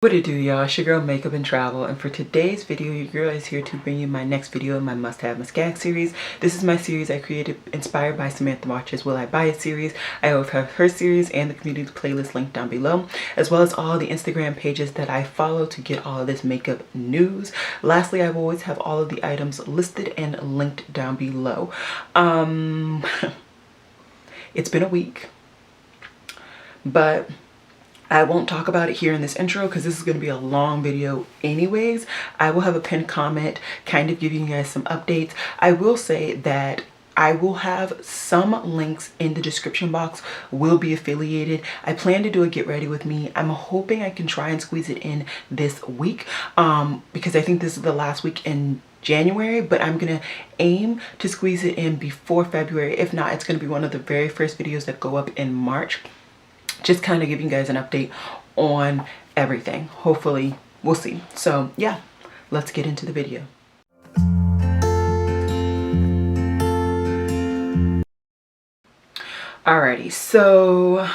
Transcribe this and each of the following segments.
What it do, y'all? It's your girl Makeup and Travel, and for today's video your girl is here to bring you my next video in my must-have must-gag series. This is my series I created inspired by Samantha Watch's Will I Buy It series. I will have her series and the community playlist linked down below, as well as all the Instagram pages that I follow to get all of this makeup news. Lastly, I will always have all of the items listed and linked down below. It's been a week, but I won't talk about it here in this intro because this is going to be a long video anyways. I will have a pinned comment kind of giving you guys some updates. I will say that I will have some links in the description box will be affiliated. I plan to do a get ready with me. I'm hoping I can try and squeeze it in this week because I think this is the last week in January, but I'm gonna aim to squeeze it in before February. If not, it's gonna be one of the very first videos that go up in March. Just kind of giving you guys an update on everything. Hopefully, we'll see. So yeah, let's get into the video. Alrighty, so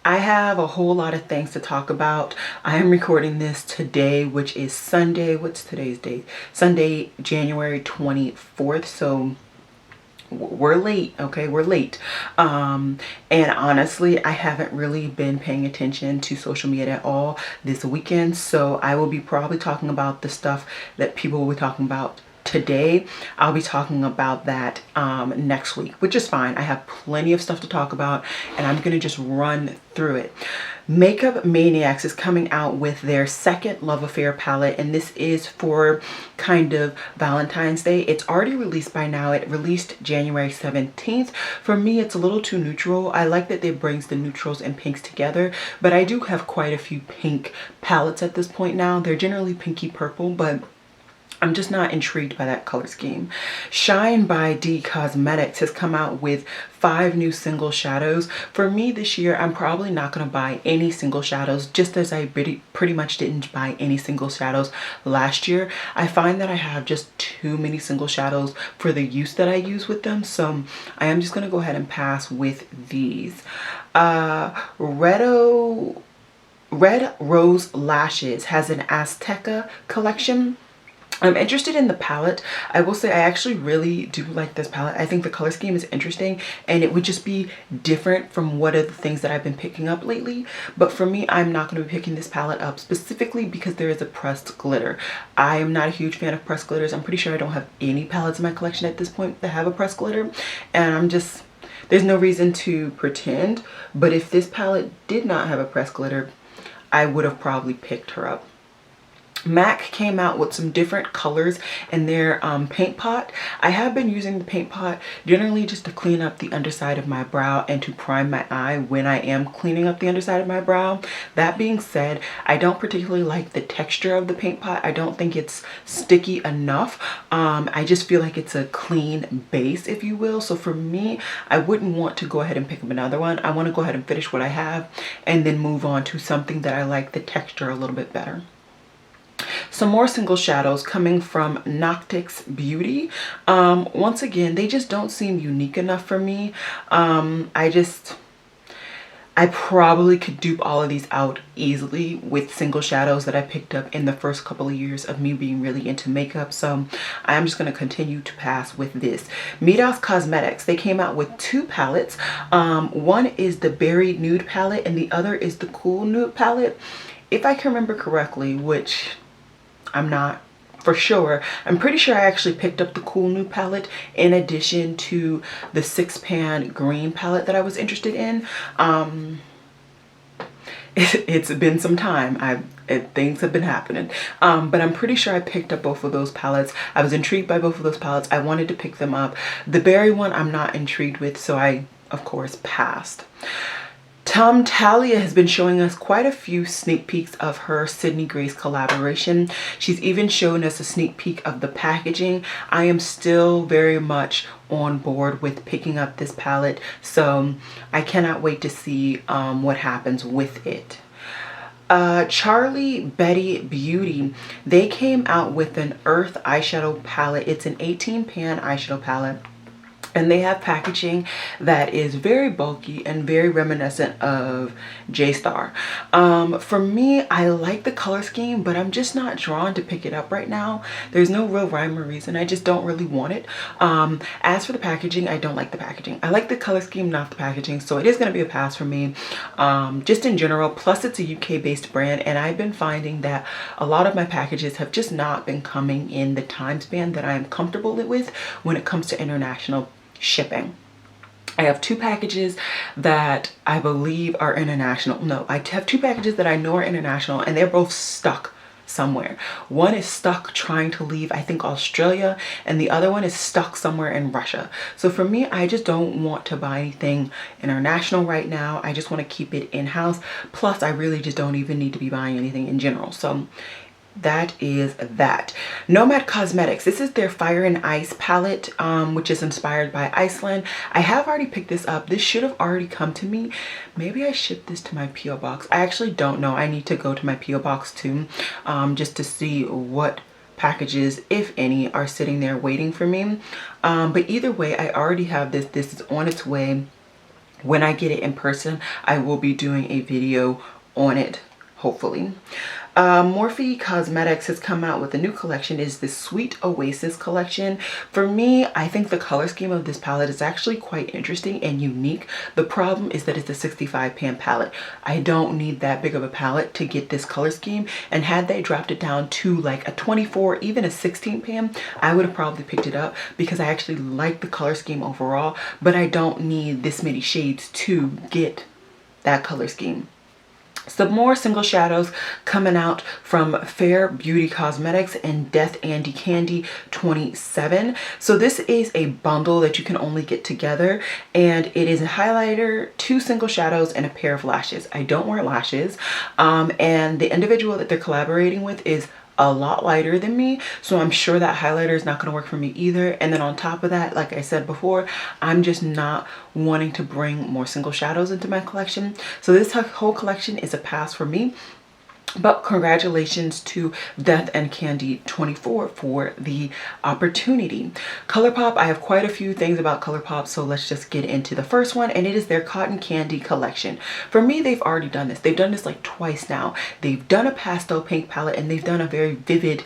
I have a whole lot of things to talk about. I am recording this today, which is Sunday. What's today's date? Sunday, January 24th. So we're late, okay? We're late. And honestly, I haven't really been paying attention to social media at all this weekend, so I will be probably talking about the stuff that people will be talking about today. I'll be talking about that next week, which is fine. I have plenty of stuff to talk about and I'm gonna just run through it. Makeup Maniacs is coming out with their second Love Affair palette, and this is for kind of Valentine's Day. It's already released by now. It released January 17th. For me, it's a little too neutral. I like that it brings the neutrals and pinks together, but I do have quite a few pink palettes at this point now. They're generally pinky purple, but I'm just not intrigued by that color scheme. Shine by Nyx Cosmetics has come out with 5 new single shadows. For me this year, I'm probably not going to buy any single shadows, just as I pretty much didn't buy any single shadows last year. I find that I have just too many single shadows for the use that I use with them, so I am just going to go ahead and pass with these. Red Rose Lashes has an Azteca collection. I'm interested in the palette. I will say I actually really do like this palette. I think the color scheme is interesting and it would just be different from what are the things that I've been picking up lately. But for me, I'm not going to be picking this palette up specifically because there is a pressed glitter. I am not a huge fan of pressed glitters. I'm pretty sure I don't have any palettes in my collection at this point that have a pressed glitter. And there's no reason to pretend. But if this palette did not have a pressed glitter, I would have probably picked her up. MAC came out with some different colors in their paint pot. I have been using the paint pot generally just to clean up the underside of my brow and to prime my eye when I am cleaning up the underside of my brow. That being said, I don't particularly like the texture of the paint pot. I don't think it's sticky enough. I just feel like it's a clean base, if you will. So for me, I wouldn't want to go ahead and pick up another one. I want to go ahead and finish what I have and then move on to something that I like the texture a little bit better. Some more single shadows coming from Nyx Beauty. Once again, they just don't seem unique enough for me. I probably could dupe all of these out easily with single shadows that I picked up in the first couple of years of me being really into makeup. So I'm just going to continue to pass with this. Nyx Cosmetics, they came out with 2 palettes. One is the Berry Nude palette and the other is the Cool Nude palette. If I can remember correctly, which I'm not for sure, I'm pretty sure I actually picked up the Cool Nude palette in addition to the 6-pan green palette that I was interested in. It's been some time. Things have been happening, but I'm pretty sure I picked up both of those palettes. I was intrigued by both of those palettes. I wanted to pick them up. The berry one I'm not intrigued with, so I of course passed. Temptalia has been showing us quite a few sneak peeks of her Sydney Grace collaboration. She's even shown us a sneak peek of the packaging. I am still very much on board with picking up this palette, so I cannot wait to see what happens with it. Charlie Betty Beauty, they came out with an Earth eyeshadow palette. It's an 18-pan eyeshadow palette. And they have packaging that is very bulky and very reminiscent of J-Star. For me, I like the color scheme, but I'm just not drawn to pick it up right now. There's no real rhyme or reason. I just don't really want it. As for the packaging, I don't like the packaging. I like the color scheme, not the packaging. So it is going to be a pass for me, just in general. Plus, it's a UK-based brand, and I've been finding that a lot of my packages have just not been coming in the time span that I am comfortable with when it comes to international shipping. I have 2 packages that I believe are international. No, I have 2 packages that I know are international, and they're both stuck somewhere. One is stuck trying to leave, I think, Australia, and the other one is stuck somewhere in Russia. So for me, I just don't want to buy anything international right now. I just want to keep it in-house. Plus, I really just don't even need to be buying anything in general. So that is that. Nomad Cosmetics, this is their Fire and Ice palette, which is inspired by Iceland. I have already picked this up. This should have already come to me. Maybe I shipped this to my P.O. box. I actually don't know. I need to go to my P.O. box too, just to see what packages, if any, are sitting there waiting for me. But either way, I already have this. This is on its way. When I get it in person, I will be doing a video on it, hopefully. Morphe Cosmetics has come out with a new collection. Is this Sweet Oasis collection. For me, I think the color scheme of this palette is actually quite interesting and unique. The problem is that it's a 65 pan palette. I don't need that big of a palette to get this color scheme, and had they dropped it down to like a 24, even a 16 pan, I would have probably picked it up because I actually like the color scheme overall, but I don't need this many shades to get that color scheme. Some more single shadows coming out from Fair Beauty Cosmetics and Death Andy Candy 27. So this is a bundle that you can only get together, and it is a highlighter, 2 single shadows, and a pair of lashes. I don't wear lashes, and the individual that they're collaborating with is a lot lighter than me, so I'm sure that highlighter is not going to work for me either. And then on top of that, like I said before, I'm just not wanting to bring more single shadows into my collection. So this whole collection is a pass for me. But congratulations to Death and Candy 24 for the opportunity. Colourpop, I have quite a few things about Colourpop, so let's just get into the first one, and it is their Cotton Candy collection. For me, they've already done this. They've done this like twice now. They've done a pastel pink palette, and they've done a very vivid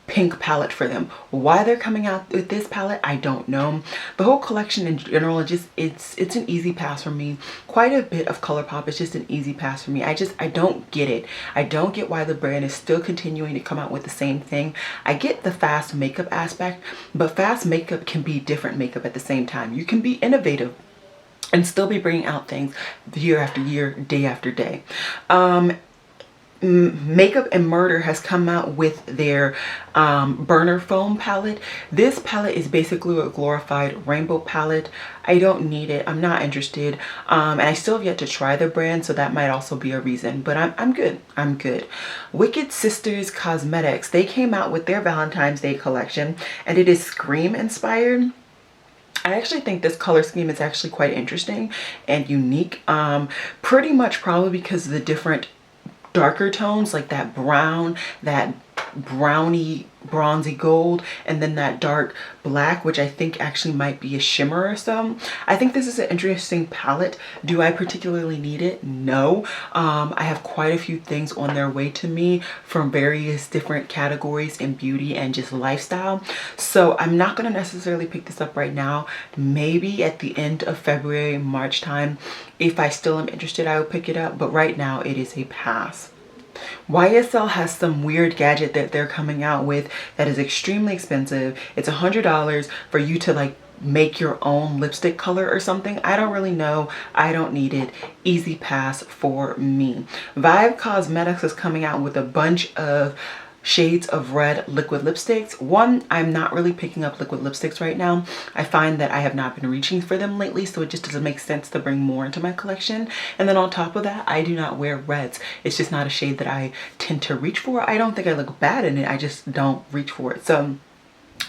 pink palette for them. Why they're coming out with this palette, I don't know. The whole collection in general, it's an easy pass for me. Quite a bit of Colourpop is just an easy pass for me. I don't get it. I don't get why the brand is still continuing to come out with the same thing. I get the fast makeup aspect, but fast makeup can be different makeup at the same time. You can be innovative and still be bringing out things year after year, day after day. Makeup and Murder has come out with their burner foam palette. This palette is basically a glorified rainbow palette. I don't need it. I'm not interested, and I still have yet to try the brand, so that might also be a reason, but I'm good. I'm good. Wicked Sisters Cosmetics, they came out with their Valentine's Day collection, and it is Scream inspired. I actually think this color scheme is actually quite interesting and unique, pretty much probably because of the different darker tones, like that brown, that browny bronzy gold, and then that dark black, which I think actually might be a shimmer or so. I think this is an interesting palette. Do I particularly need it? No. I have quite a few things on their way to me from various different categories in beauty and just lifestyle, so I'm not going to necessarily pick this up right now. Maybe at the end of February, March time, if I still am interested, I will pick it up, but right now it is a pass. YSL has some weird gadget that they're coming out with that is extremely expensive. It's $100 for you to like make your own lipstick color or something. I don't really know. I don't need it. Easy pass for me. Vibe Cosmetics is coming out with a bunch of shades of red liquid lipsticks. One, I'm not really picking up liquid lipsticks right now. I find that I have not been reaching for them lately, so it just doesn't make sense to bring more into my collection. And then on top of that, I do not wear reds. It's just not a shade that I tend to reach for. I don't think I look bad in it. I just don't reach for it. So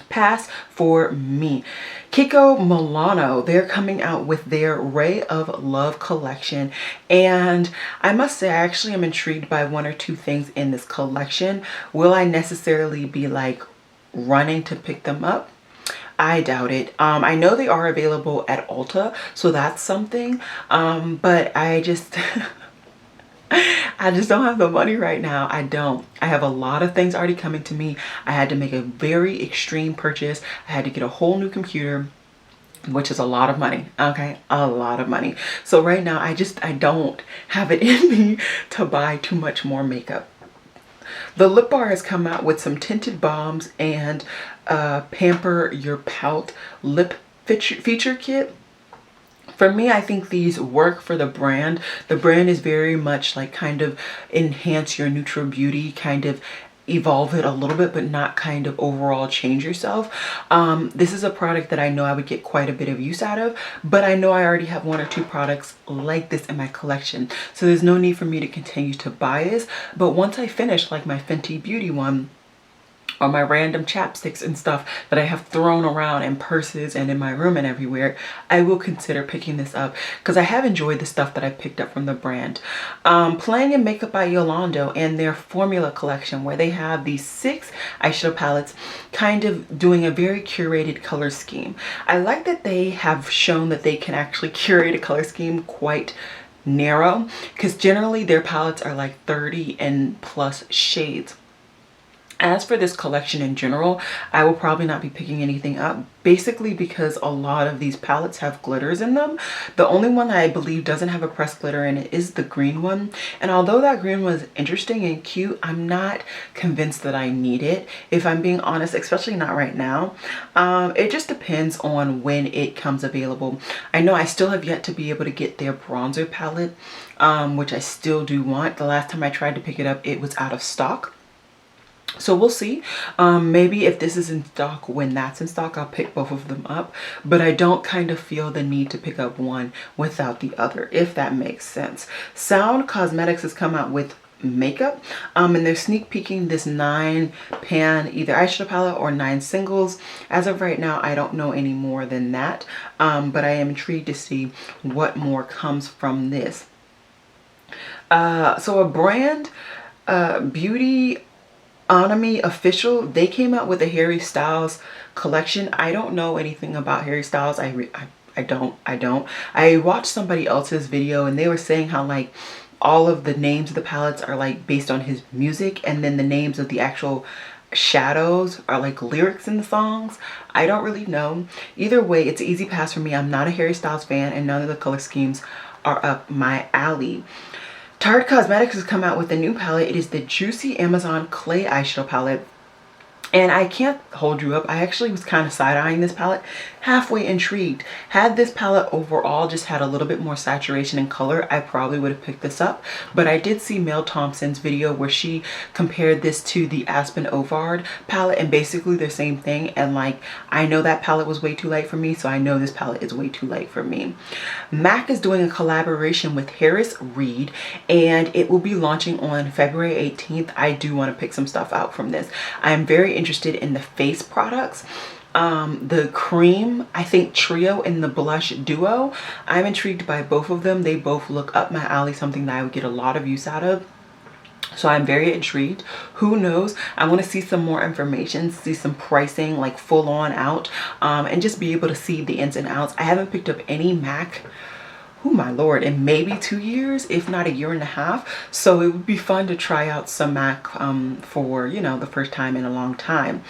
pass for me. Kiko Milano, they're coming out with their Ray of Love collection, and I must say I actually am intrigued by one or two things in this collection. Will I necessarily be like running to pick them up? I doubt it. I know they are available at Ulta, so that's something. But I just I just don't have the money right now. I don't. I have a lot of things already coming to me. I had to make a very extreme purchase. I had to get a whole new computer, which is a lot of money. Okay, a lot of money. So right now I don't have it in me to buy too much more makeup. The Lip Bar has come out with some tinted balms and Pamper Your Pout lip feature kit. For me, I think these work for the brand. The brand is very much like kind of enhance your neutral beauty, kind of evolve it a little bit, but not kind of overall change yourself. This is a product that I know I would get quite a bit of use out of, but I know I already have 1 or 2 products like this in my collection. So there's no need for me to continue to buy this. But once I finish like my Fenty Beauty one, or my random chapsticks and stuff that I have thrown around in purses and in my room and everywhere, I will consider picking this up because I have enjoyed the stuff that I picked up from the brand. Playing in Makeup by Yolondo and their formula collection, where they have these 6 eyeshadow palettes kind of doing a very curated color scheme. I like that they have shown that they can actually curate a color scheme quite narrow, because generally their palettes are like 30 and plus shades. As for this collection in general, I will probably not be picking anything up, basically because a lot of these palettes have glitters in them. The only one that I believe doesn't have a pressed glitter in it is the green one. And although that green was interesting and cute, I'm not convinced that I need it, if I'm being honest, especially not right now. It just depends on when it comes available. I know I still have yet to be able to get their bronzer palette, which I still do want. The last time I tried to pick it up, it was out of stock. So we'll see. Maybe if this is in stock, when that's in stock, I'll pick both of them up. But I don't kind of feel the need to pick up one without the other, if that makes sense. Sound Cosmetics has come out with makeup, and they're sneak peeking this 9 pan either eyeshadow palette or 9 singles. As of right now, I don't know any more than that, but I am intrigued to see what more comes from this. So a brand, Beauty Anime Official, they came out with a Harry Styles collection. I don't know anything about Harry Styles. I don't. I watched somebody else's video and they were saying how like all of the names of the palettes are like based on his music, and then the names of the actual shadows are like lyrics in the songs. I don't really know. Either way, it's an easy pass for me. I'm not a Harry Styles fan and none of the color schemes are up my alley. Tarte Cosmetics has come out with a new palette. It is the Juicy Amazon Clay Eyeshadow Palette. And I can't hold you up. I actually was kind of side-eyeing this palette, halfway intrigued. Had this palette overall just had a little bit more saturation and color, I probably would have picked this up. But I did see Mel Thompson's video where she compared this to the Aspen Ovard palette, and basically the same thing. And like, I know that palette was way too light for me, so I know this palette is way too light for me. MAC is doing a collaboration with Harris Reed, and it will be launching on February 18th. I do want to pick some stuff out from this. I am very interested in the face products. The cream, I think trio, and the blush duo. I'm intrigued by both of them. They both look up my alley, something that I would get a lot of use out of. So I'm very intrigued. Who knows? I want to see some more information, see some pricing, like full on out, and just be able to see the ins and outs. I haven't picked up any MAC, oh my lord, in maybe 2 years, if not 1.5 years. So it would be fun to try out some MAC for, you know, the first time in a long time.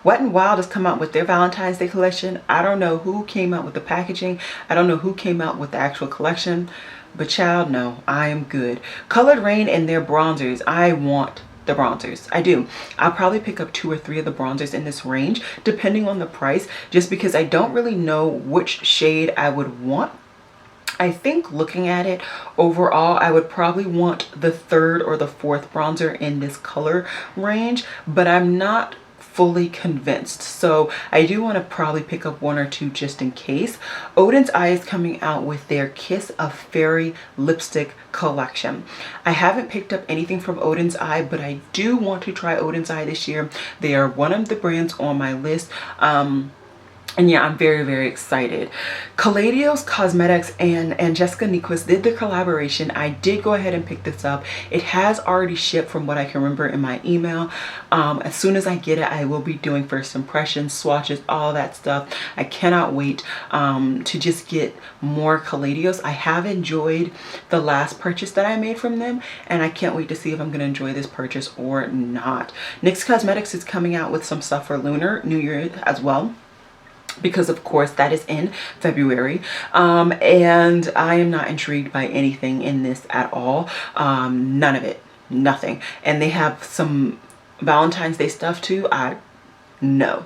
Wet n Wild has come out with their Valentine's Day collection. I don't know who came out with the packaging. I don't know who came out with the actual collection. But child, no, I am good. Colored Raine and their bronzers. I want the bronzers. I do. I'll probably pick up 2 or 3 of the bronzers in this range, depending on the price, just because I don't really know which shade I would want. I think looking at it overall, I would probably want the 3rd or the 4th bronzer in this color range, but I'm not fully convinced. So I do want to probably pick up 1 or 2 just in case. Odin's Eye is coming out with their Kiss of Fairy lipstick collection. I haven't picked up anything from Odin's Eye, but I do want to try Odin's Eye this year. They are one of the brands on my list. And yeah, I'm very, very excited. Nyx Cosmetics and Jessica Nyquist did the collaboration. I did go ahead and pick this up. It has already shipped from what I can remember in my email. As soon as I get it, I will be doing first impressions, swatches, all that stuff. I cannot wait to just get more Nyx. I have enjoyed the last purchase that I made from them, and I can't wait to see if I'm going to enjoy this purchase or not. Nyx Cosmetics is coming out with some stuff for Lunar New Year as well, because of course that is in February, and I am not intrigued by anything in this at all. None of it, nothing. And they have some Valentine's Day stuff too. No.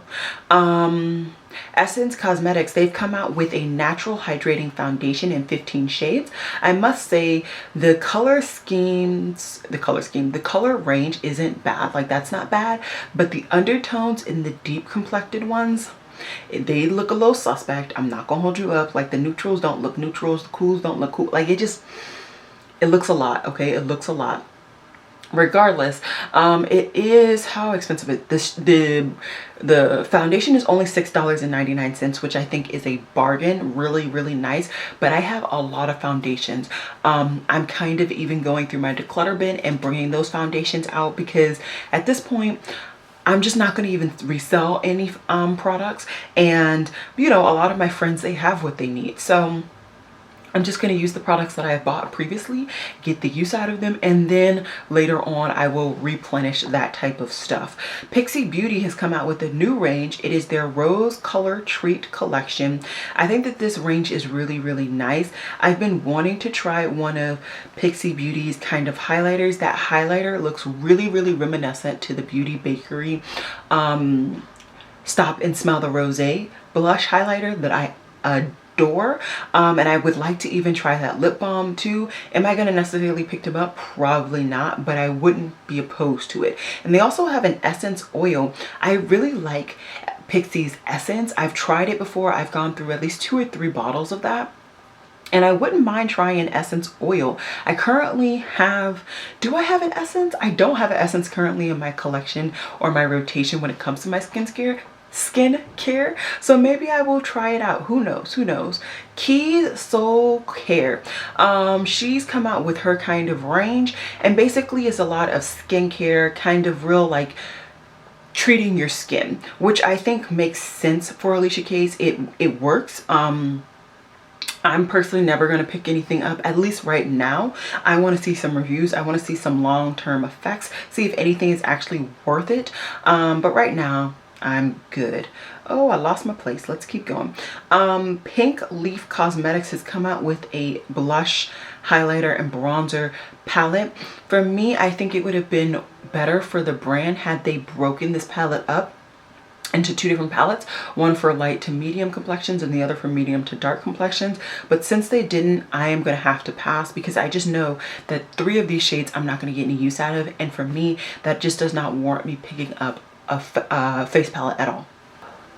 Essence Cosmetics, they've come out with a natural hydrating foundation in 15 shades. I must say the color range isn't bad. Like, that's not bad, but the undertones in the deep complected ones, they look a little suspect. I'm not gonna hold you up. Like, the neutrals don't look neutrals, the cools don't look cool. Like, it looks a lot. Okay, it looks a lot. Regardless, it is, how expensive it the foundation is only $6.99, which I think is a bargain. Really, really nice. But I have a lot of foundations. I'm kind of even going through my declutter bin and bringing those foundations out, because at this point I'm just not going to even resell any products. And you know, a lot of my friends, they have what they need. So I'm just going to use the products that I have bought previously, get the use out of them, and then later on I will replenish that type of stuff. Pixie Beauty has come out with a new range. It is their Rose Color Treat collection. I think that this range is really, really nice. I've been wanting to try one of Pixie Beauty's kind of highlighters. That highlighter looks really, really reminiscent to the Beauty Bakery Stop and Smell the Rosé blush highlighter that I adore. And I would like to even try that lip balm too. Am I going to necessarily pick them up? Probably not, but I wouldn't be opposed to it. And they also have an essence oil. I really like Pixie's essence. I've tried it before. I've gone through at least 2 or 3 bottles of that, and I wouldn't mind trying an essence oil. I currently have, do I have an essence? I don't have an essence currently in my collection or my rotation when it comes to my skincare, so maybe I will try it out. Who knows? Key Soul Care, she's come out with her kind of range, and basically is a lot of skincare, kind of real like treating your skin, which I think makes sense for Alicia Keys. It works. I'm personally never going to pick anything up, at least right now. I want to see some reviews. I want to see some long-term effects, see if anything is actually worth it. But right now I'm good. Oh, I lost my place. Let's keep going. Pink Leaf Cosmetics has come out with a blush, highlighter, and bronzer palette. For me, I think it would have been better for the brand had they broken this palette up into 2 different palettes, one for light to medium complexions and the other for medium to dark complexions. But since they didn't, I am going to have to pass, because I just know that 3 of these shades I'm not going to get any use out of, and for me that just does not warrant me picking up a face palette at all.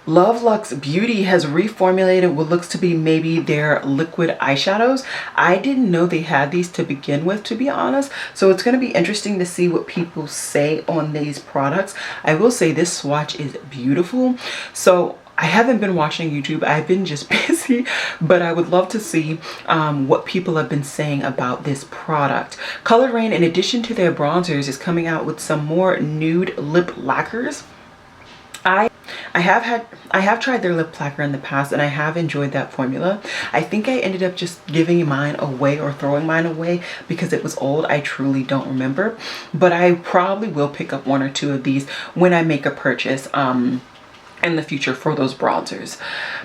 Love Lux Beauty has reformulated what looks to be maybe their liquid eyeshadows. I didn't know they had these to begin with, to be honest. So it's going to be interesting to see what people say on these products. I will say this swatch is beautiful. So I haven't been watching YouTube. I've been just busy, but I would love to see what people have been saying about this product. Raine, in addition to their bronzers, is coming out with some more nude lip lacquers. I have tried their lip lacquer in the past, and I have enjoyed that formula. I think I ended up just giving mine away or throwing mine away because it was old. I truly don't remember, but I probably will pick up 1 or 2 of these when I make a purchase in the future for those bronzers.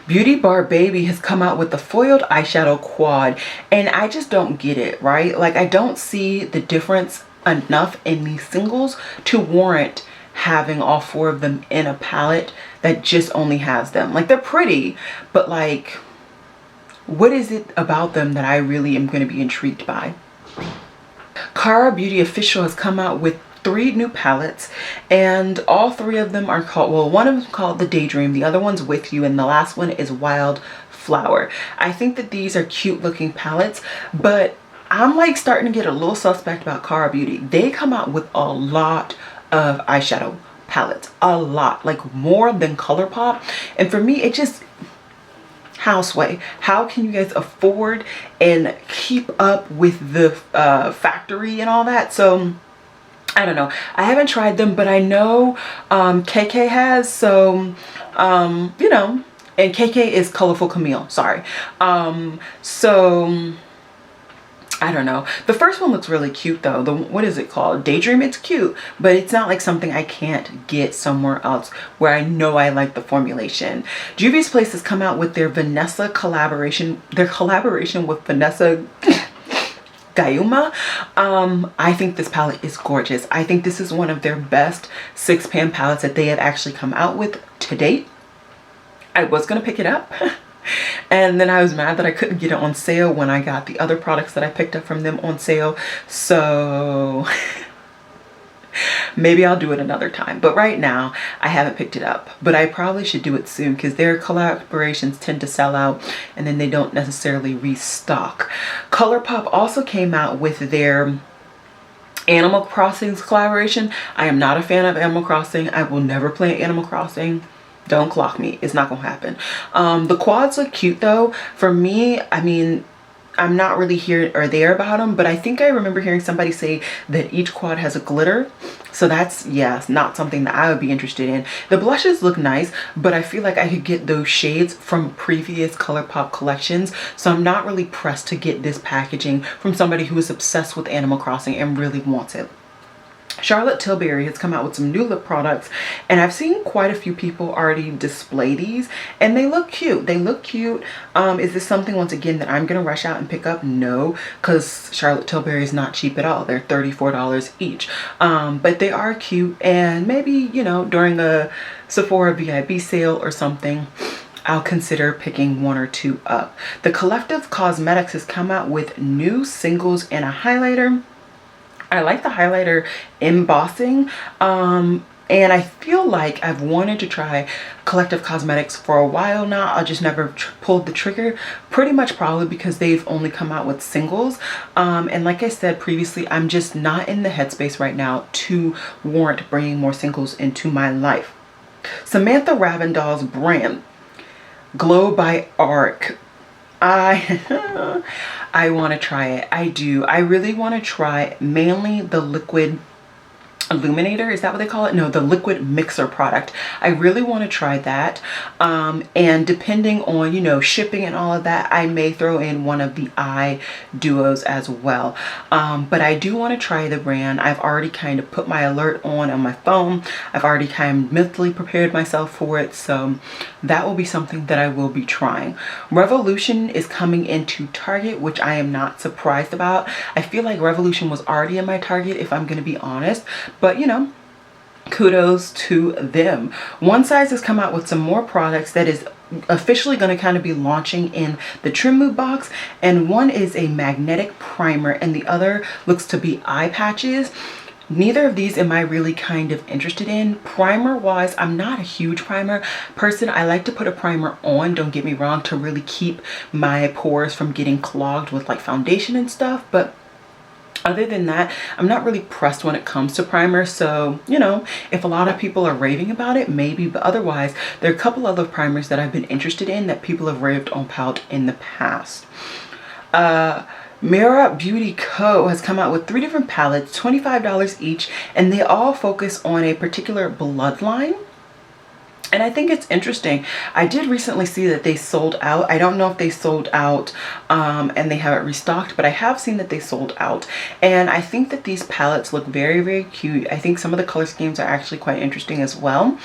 Beauty Bar Baby has come out with the foiled eyeshadow quad, and I just don't get it, right? Like, I don't see the difference enough in these singles to warrant having all 4 of them in a palette that just only has them. Like, they're pretty, but like, what is it about them that I really am going to be intrigued by? Cara Beauty Official has come out with 3 new palettes, and all 3 of them are called, well, one of them is called The Daydream, the other one's With You, and the last one is Wild Flower. I think that these are cute looking palettes, but I'm like starting to get a little suspect about Cara Beauty. They come out with a lot of eyeshadow palettes, a lot, like more than Colourpop, and for me it just houseway. How can you guys afford and keep up with the factory and all that? So I don't know. I haven't tried them, but I know KK has. So you know, and KK is Colorful Camille, sorry. So I don't know. The first one looks really cute though. What is it called? Daydream. It's cute, but it's not like something I can't get somewhere else where I know I like the formulation. Juvia's Place has come out with their Vanessa collaboration. Their collaboration with Vanessa Gayuma. I think this palette is gorgeous. I think this is one of their best 6-pan palettes that they have actually come out with to date. I was gonna pick it up. And then I was mad that I couldn't get it on sale when I got the other products that I picked up from them on sale. So maybe I'll do it another time. But right now, I haven't picked it up. But I probably should do it soon because their collaborations tend to sell out and then they don't necessarily restock. Colourpop also came out with their Animal Crossing collaboration. I am not a fan of Animal Crossing. I will never play Animal Crossing. Don't clock me. It's not gonna happen. The quads look cute though. For me, I mean, I'm not really here or there about them, but I think I remember hearing somebody say that each quad has a glitter. So that's, yes, not something that I would be interested in. The blushes look nice, but I feel like I could get those shades from previous Colourpop collections. So I'm not really pressed to get this packaging from somebody who is obsessed with Animal Crossing and really wants it. Charlotte Tilbury has come out with some new lip products, and I've seen quite a few people already display these, and they look cute. They look cute. Is this something, once again, that I'm gonna rush out and pick up? No, because Charlotte Tilbury is not cheap at all. They're $34 each, but they are cute, and maybe, you know, during a Sephora VIB sale or something, I'll consider picking one or two up. The Collective Cosmetics has come out with new singles and a highlighter. I like the highlighter embossing, and I feel like I've wanted to try Collective Cosmetics for a while now. I just never pulled the trigger, pretty much probably because they've only come out with singles. And like I said previously, I'm just not in the headspace right now to warrant bringing more singles into my life. Samantha Ravindal's brand, Glow by Arc. I want to try it. I do. I really want to try mainly the liquid illuminator. Is that what they call it? No, the liquid mixer product. I really want to try that. And depending on, you know, shipping and all of that, I may throw in one of the eye duos as well. But I do want to try the brand. I've already kind of put my alert on my phone. I've already kind of mentally prepared myself for it. So that will be something that I will be trying. Revolution is coming into Target, which I am not surprised about. I feel like Revolution was already in my Target, if I'm going to be honest. But, you know, kudos to them. One Size has come out with some more products that is officially going to kind of be launching in the Trim Move box. And one is a magnetic primer and the other looks to be eye patches. Neither of these am I really kind of interested in. Primer wise, I'm not a huge primer person. I like to put a primer on, don't get me wrong, to really keep my pores from getting clogged with like foundation and stuff. But other than that, I'm not really pressed when it comes to primer. So, you know, if a lot of people are raving about it, maybe. But otherwise, there are a couple other primers that I've been interested in that people have raved about in the past. Mira Beauty Co. has come out with 3 different palettes, $25 each, and they all focus on a particular bloodline. And I think it's interesting. I did recently see that they sold out. I don't know if they sold out and they haven't restocked, but I have seen that they sold out. And I think that these palettes look very, very cute. I think some of the color schemes are actually quite interesting as well.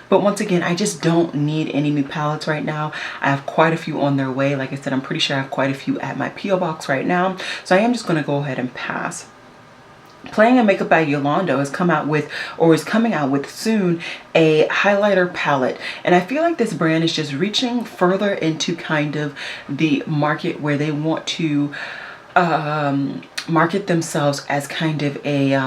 But once again, I just don't need any new palettes right now. I have quite a few on their way. Like I said, I'm pretty sure I have quite a few at my P.O. box right now. So I am just going to go ahead and pass. Playing in Makeup by Yolondo has come out with, or is coming out with soon, a highlighter palette. And I feel like this brand is just reaching further into kind of the market where they want to market themselves as kind of a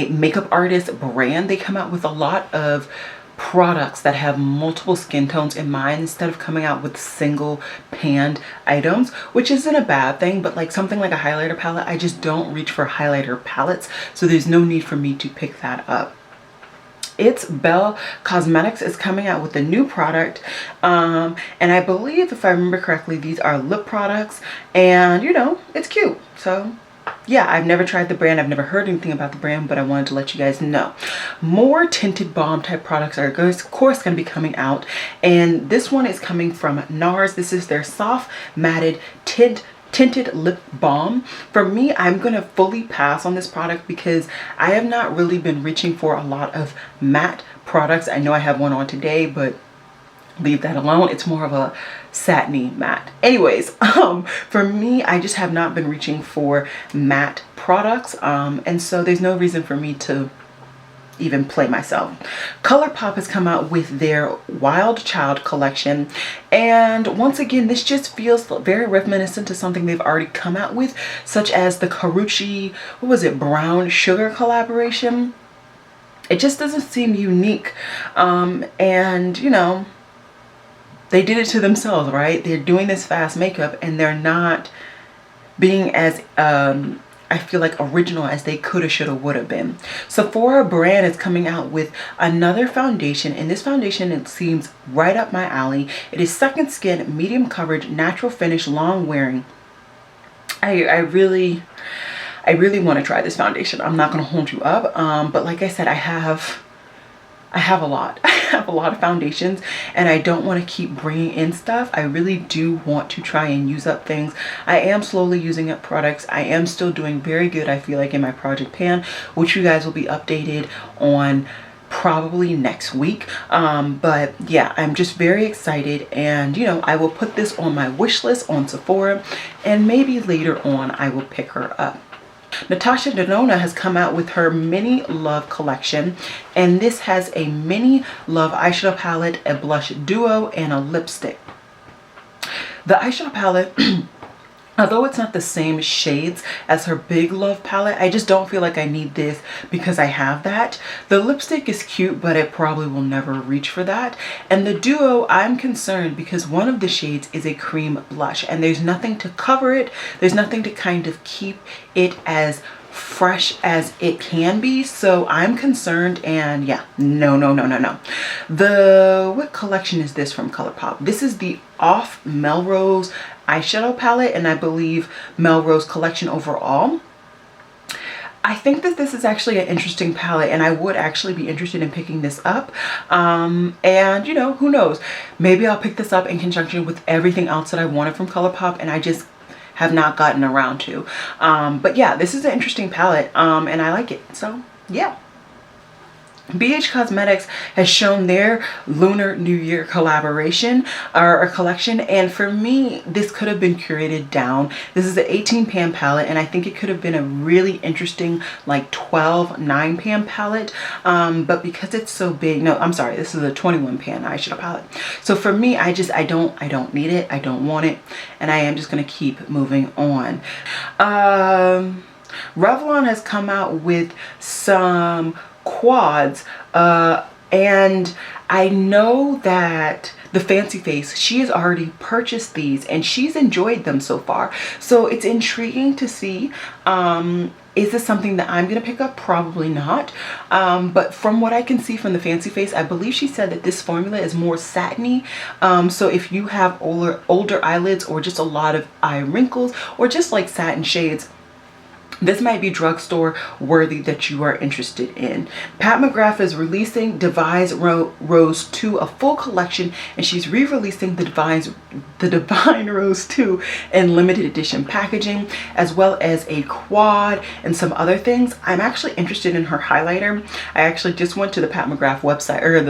makeup artist brand. They come out with a lot of products that have multiple skin tones in mind instead of coming out with single panned items, which isn't a bad thing, but like something like a highlighter palette, I just don't reach for highlighter palettes, so there's no need for me to pick that up. It's Belle Cosmetics is coming out with a new product. And I believe, if I remember correctly, these are lip products. And, you know, it's cute. So, yeah, I've never tried the brand. I've never heard anything about the brand, but I wanted to let you guys know. More tinted balm type products are, of course, going to be coming out. And this one is coming from Nars. This is their soft matted tinted lip balm. For me, I'm gonna fully pass on this product because I have not really been reaching for a lot of matte products. I know I have one on today, but leave that alone. It's more of a satiny matte. Anyways, for me, I just have not been reaching for matte products, and so there's no reason for me to even play myself. Colourpop has come out with their Wild Child collection, and once again, this just feels very reminiscent to something they've already come out with, such as the Karuchi, what was it, brown sugar collaboration. It just doesn't seem unique, and you know, they did it to themselves, right? They're doing this fast makeup and they're not being as I feel like original as they coulda, shoulda, woulda been. Sephora brand is coming out with another foundation, and this foundation, it seems right up my alley. It is Second Skin, medium coverage, natural finish, long wearing. I really want to try this foundation. I'm not gonna hold you up, but like I said, I have a lot. I have a lot of foundations, and I don't want to keep bringing in stuff. I really do want to try and use up things. I am slowly using up products. I am still doing very good, I feel like, in my project pan, which you guys will be updated on probably next week. But yeah, I'm just very excited, and you know, I will put this on my wish list on Sephora, and maybe later on I will pick her up. Natasha Denona has come out with her Mini Love collection, and this has a Mini Love eyeshadow palette, a blush duo, and a lipstick. The eyeshadow palette, although it's not the same shades as her Big Love palette, I just don't feel like I need this because I have that. The lipstick is cute, but it probably will never reach for that. And the duo, I'm concerned because one of the shades is a cream blush, and there's nothing to cover it. There's nothing to kind of keep it as fresh as it can be, so I'm concerned. And yeah, no. What collection is this from Colourpop? This is the Off Melrose eyeshadow palette, and I believe Melrose collection overall. I think that this is actually an interesting palette, and I would actually be interested in picking this up. And you know, who knows, maybe I'll pick this up in conjunction with everything else that I wanted from Colourpop and I just have not gotten around to. But yeah, this is an interesting palette, and I like it, so yeah. BH Cosmetics has shown their Lunar New Year collaboration or a collection, and for me, this could have been curated down. This is an 18 pan palette, and I think it could have been a really interesting like 12 9 pan palette, but because it's so big, no, I'm sorry, this is a 21 pan eyeshadow palette. So for me, I don't need it, I don't want it, and I am just gonna keep moving on. Revlon has come out with some quads, and I know that the Fancy Face, she has already purchased these and she's enjoyed them so far, so it's intriguing to see. Is this something that I'm gonna pick up? Probably not, but from what I can see from the Fancy Face, I believe she said that this formula is more satiny, so if you have older eyelids or just a lot of eye wrinkles or just like satin shades, this might be drugstore worthy that you are interested in. Pat McGrath is releasing Divine Rose 2, a full collection, and she's re-releasing the Divine Rose 2 in limited edition packaging, as well as a quad and some other things. I'm actually interested in her highlighter. I actually just went to the Pat McGrath website, or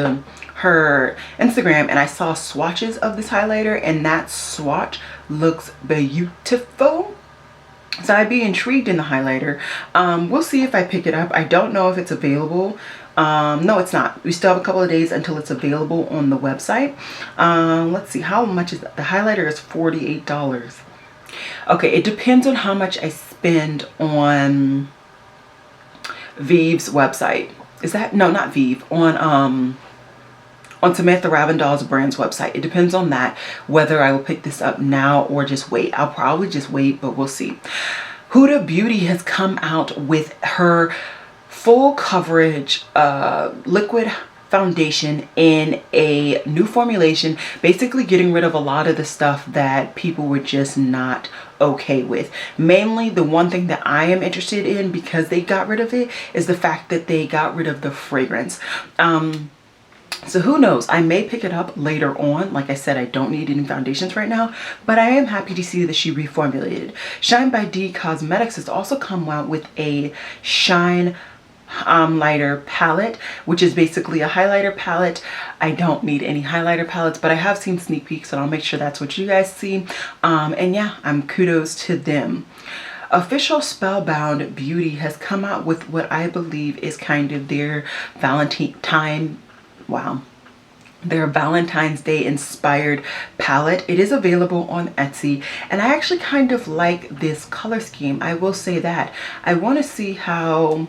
her Instagram, and I saw swatches of this highlighter, and that swatch looks beautiful. So I'd be intrigued in the highlighter. We'll see if I pick it up. I don't know if it's available. No, it's not. We still have a couple of days until it's available on the website. Let's see, how much is that? The highlighter is $48. Okay, it depends on how much I spend on Vive's website. Is that, no, not Vive, on Samantha Ravindal's brand's website. It depends on that, whether I will pick this up now or just wait. I'll probably just wait, but we'll see. Huda Beauty has come out with her full coverage liquid foundation in a new formulation, basically getting rid of a lot of the stuff that people were just not okay with. Mainly the one thing that I am interested in, because they got rid of it, is the fact that they got rid of the fragrance. So who knows, I may pick it up later on. Like I said, I don't need any foundations right now, but I am happy to see that she reformulated. Shine by Nyx Cosmetics has also come out with a Shine lighter palette, which is basically a highlighter palette. I don't need any highlighter palettes, but I have seen sneak peeks, and I'll make sure that's what you guys see. And yeah, kudos to them. Official Spellbound Beauty has come out with what I believe is kind of their Valentine, wow, their Valentine's Day inspired palette. It is available on Etsy, and I actually kind of like this color scheme. I will say that. I want to see how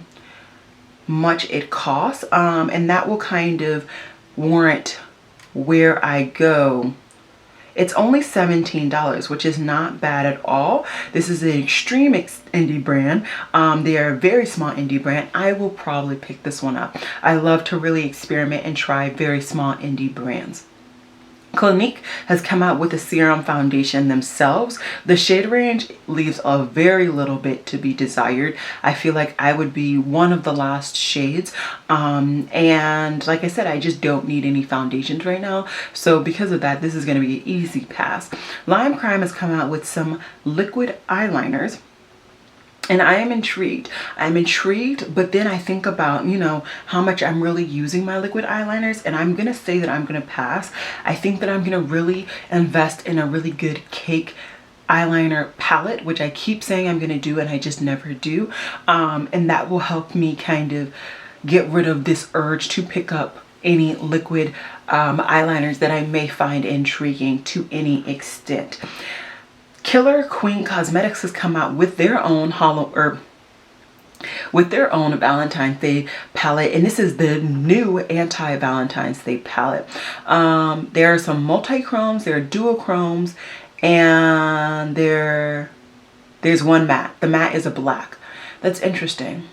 much it costs, and that will kind of warrant where I go. It's only $17, which is not bad at all. This is an extreme indie brand. They are a very small indie brand. I will probably pick this one up. I love to really experiment and try very small indie brands. Clinique has come out with a Serum Foundation themselves. The shade range leaves a very little bit to be desired. I feel like I would be one of the last shades. And like I said, I just don't need any foundations right now. So because of that, this is going to be an easy pass. Lime Crime has come out with some liquid eyeliners. And I am intrigued. I'm intrigued, but then I think about, you know, how much I'm really using my liquid eyeliners, and I'm going to say that I'm going to pass. I think that I'm going to really invest in a really good cake eyeliner palette, which I keep saying I'm going to do, and I just never do. And that will help me kind of get rid of this urge to pick up any liquid eyeliners that I may find intriguing to any extent. Killer Queen Cosmetics has come out with their own Valentine's Day palette, and this is the new anti-Valentine's Day palette. There are some multi-chromes, there are duochromes, and there's one matte. The matte is a black. That's interesting.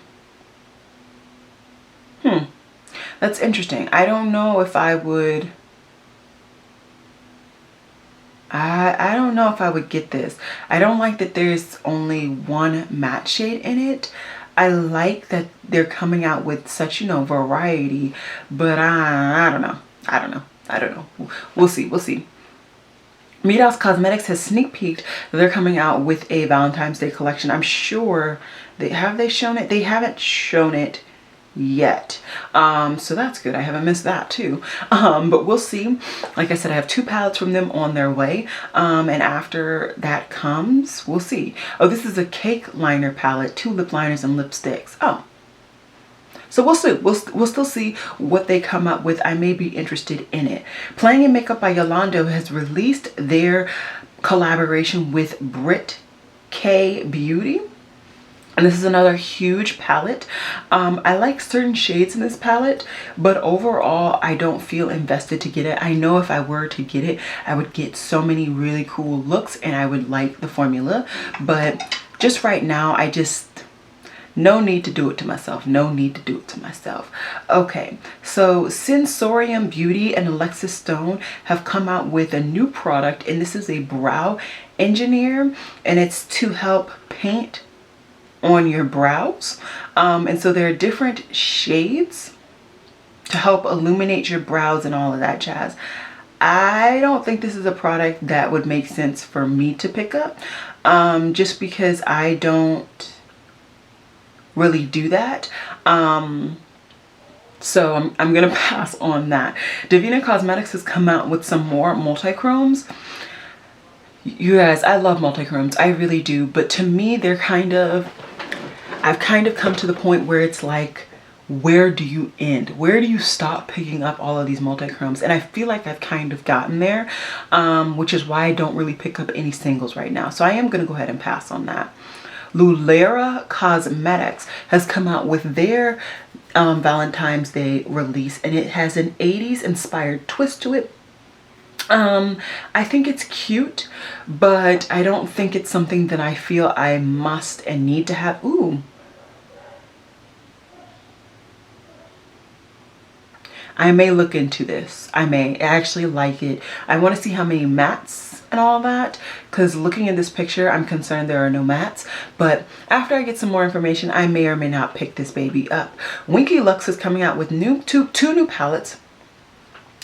That's interesting. I don't know if I would... I don't know if I would get this. I don't like that there's only one matte shade in it. I like that they're coming out with such, you know, variety, but I don't know. I don't know. We'll see. Nyx Cosmetics has sneak peeked that they're coming out with a Valentine's Day collection. I'm sure they shown it. They haven't shown it yet, so that's good. I haven't missed that too, but we'll see. Like I said, I have 2 palettes from them on their way, and after that comes, we'll see. Oh, this is a cake liner palette, 2 lip liners and lipsticks. Oh, so we'll see. We'll still see what they come up with. I may be interested in it. Playing in Makeup by Yolondo has released their collaboration with Pixie Beauty. And this is another huge palette. I like certain shades in this palette, but overall, I don't feel invested to get it. I know if I were to get it, I would get so many really cool looks, and I would like the formula. But just right now, no need to do it to myself. No need to do it to myself. Okay, so Sensorium Beauty and Alexis Stone have come out with a new product, and this is a brow engineer, and it's to help paint on your brows, and so there are different shades to help illuminate your brows and all of that jazz. I don't think this is a product that would make sense for me to pick up, just because I don't really do that. So I'm gonna pass on that. Divina Cosmetics has come out with some more multichromes. You guys, I love multichromes, I really do, but to me they're I've kind of come to the point where it's like, where do you end? Where do you stop picking up all of these multichromes? And I feel like I've kind of gotten there, which is why I don't really pick up any singles right now. So I am going to go ahead and pass on that. Lulera Cosmetics has come out with their Valentine's Day release, and it has an 80s inspired twist to it. I think it's cute, but I don't think it's something that I feel I must and need to have. Ooh. I may look into this. I may actually like it. I want to see how many mattes and all that, because looking at this picture, I'm concerned there are no mattes. But after I get some more information, I may or may not pick this baby up. Winky Lux is coming out with two new palettes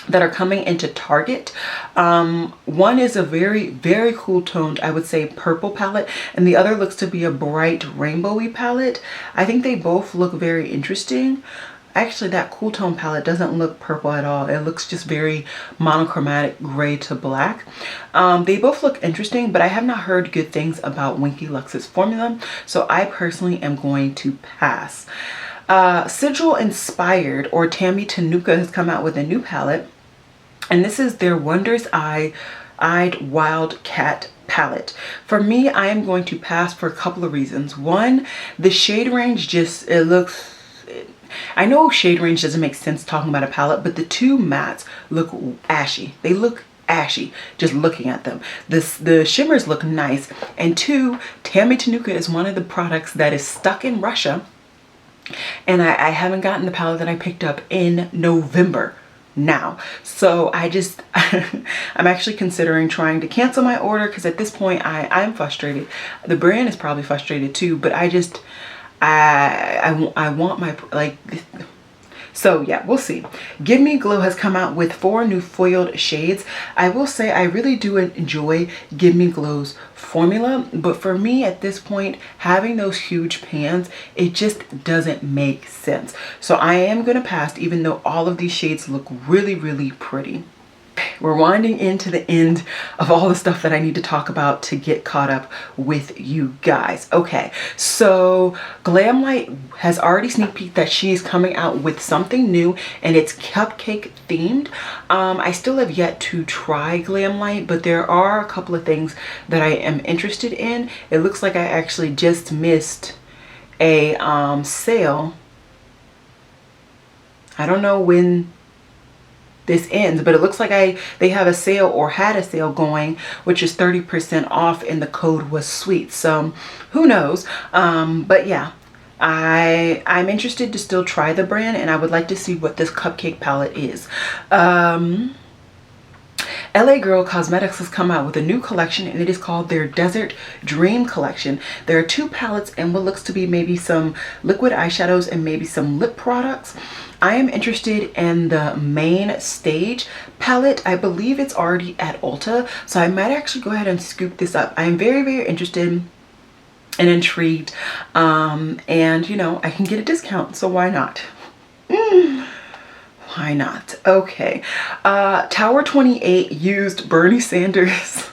that are coming into Target. One is a very cool toned, I would say, purple palette, and the other looks to be a bright rainbowy palette. I think they both look very interesting. Actually, that cool tone palette doesn't look purple at all. It looks just very monochromatic gray to black. They both look interesting, but I have not heard good things about Winky Lux's formula, so I personally am going to pass. Sigil Inspired, or Tammy Tenuka, has come out with a new palette, and this is their Wondrous Eyed Wildcat palette. For me, I am going to pass for a couple of reasons. One, the shade range just, it looks, I know shade range doesn't make sense talking about a palette, but the two mattes look ashy. They look ashy just looking at them. The shimmers look nice. And two, Tammy Tenuka is one of the products that is stuck in Russia, and I haven't gotten the palette that I picked up in November now. So I just I'm actually considering trying to cancel my order, because at this point I'm frustrated. The brand is probably frustrated too, but I just I want my, like, so yeah, we'll see. Give Me Glow has come out with 4 new foiled shades. I will say I really do enjoy Give Me Glow's formula, but for me at this point, having those huge pans, it just doesn't make sense. So I am gonna pass, even though all of these shades look really pretty. We're winding into the end of all the stuff that I need to talk about to get caught up with you guys. Okay, so Glamlight has already sneak peeked that she's coming out with something new, and it's cupcake themed. I still have yet to try Glamlight, but there are a couple of things that I am interested in. It looks like I actually just missed a sale. I don't know when this ends, but it looks like they have a sale, or had a sale going, which is 30% off, and the code was sweet. So who knows? But yeah, I'm interested to still try the brand, and I would like to see what this cupcake palette is. LA Girl Cosmetics has come out with a new collection, and it is called their Desert Dream Collection. There are 2 palettes and what looks to be maybe some liquid eyeshadows and maybe some lip products. I am interested in the Main Stage palette. I believe it's already at Ulta, so I might actually go ahead and scoop this up. I am very interested and intrigued, and you know, I can get a discount, so why not? Why not? Okay. Tower 28 used Bernie Sanders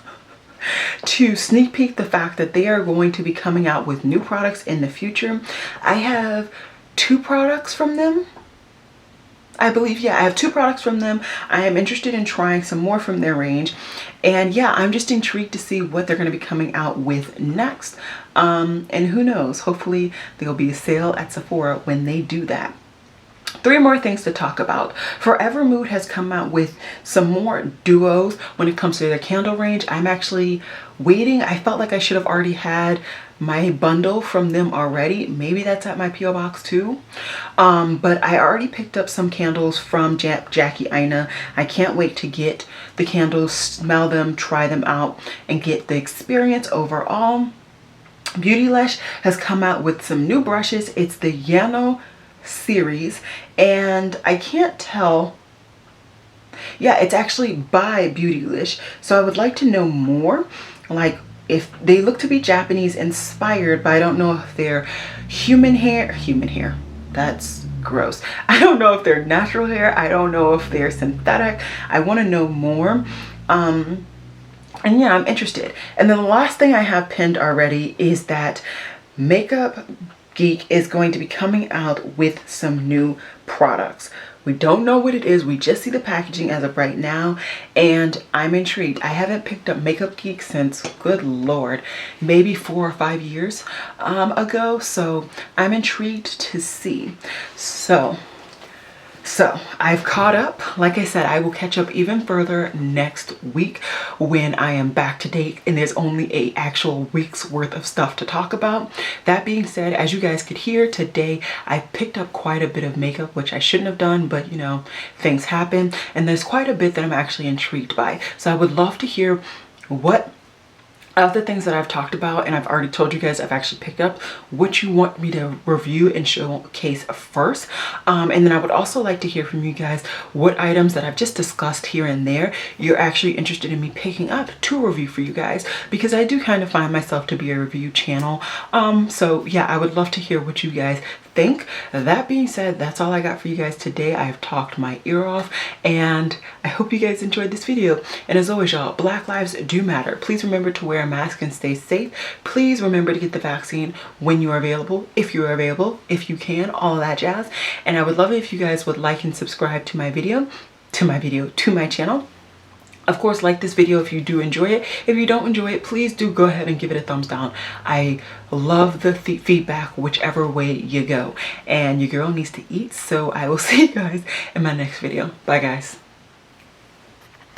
to sneak peek the fact that they are going to be coming out with new products in the future. I have 2 products from them. I believe, yeah, I have 2 products from them. I am interested in trying some more from their range. And yeah, I'm just intrigued to see what they're going to be coming out with next. And who knows, hopefully there'll be a sale at Sephora when they do that. 3 more things to talk about. Forever Mood has come out with some more duos when it comes to their candle range. I'm actually waiting. I felt like I should have already had my bundle from them already. Maybe that's at my P.O. box too. But I already picked up some candles from Jackie Aina. I can't wait to get the candles, smell them, try them out, and get the experience overall. Beautylesh has come out with some new brushes. It's the Yano series, and I can't tell. Yeah, it's actually by Beautylesh, so I would like to know more, like if they look to be Japanese inspired, but I don't know if they're human hair, that's gross. I don't know if they're natural hair. I don't know if they're synthetic. I want to know more. And yeah, I'm interested. And then the last thing I have pinned already is that Makeup Geek is going to be coming out with some new products. We don't know what it is. We just see the packaging as of right now, and I'm intrigued. I haven't picked up Makeup Geek since, good Lord, maybe 4 or 5 years ago, so I'm intrigued to see. So So I've caught up. Like I said, I will catch up even further next week when I am back to date and there's only a actual week's worth of stuff to talk about. That being said, as you guys could hear today, I picked up quite a bit of makeup, which I shouldn't have done, but you know, things happen. And there's quite a bit that I'm actually intrigued by. So I would love to hear what of the things that I've talked about, and I've already told you guys I've actually picked up, what you want me to review and showcase first. And then I would also like to hear from you guys what items that I've just discussed here and there you're actually interested in me picking up to review for you guys, because I do kind of find myself to be a review channel. So yeah, I would love to hear what you guys think. That being said, that's all I got for you guys today. I've talked my ear off and I hope you guys enjoyed this video. And as always, y'all, Black lives do matter. Please remember to wear a mask and stay safe. Please remember to get the vaccine when you are available, if you are available, if you can, all of that jazz. And I would love it if you guys would like and subscribe to my channel. Of course, like this video if you do enjoy it. If you don't enjoy it, please do go ahead and give it a thumbs down. I love the feedback whichever way you go. And your girl needs to eat, so I will see you guys in my next video. Bye, guys.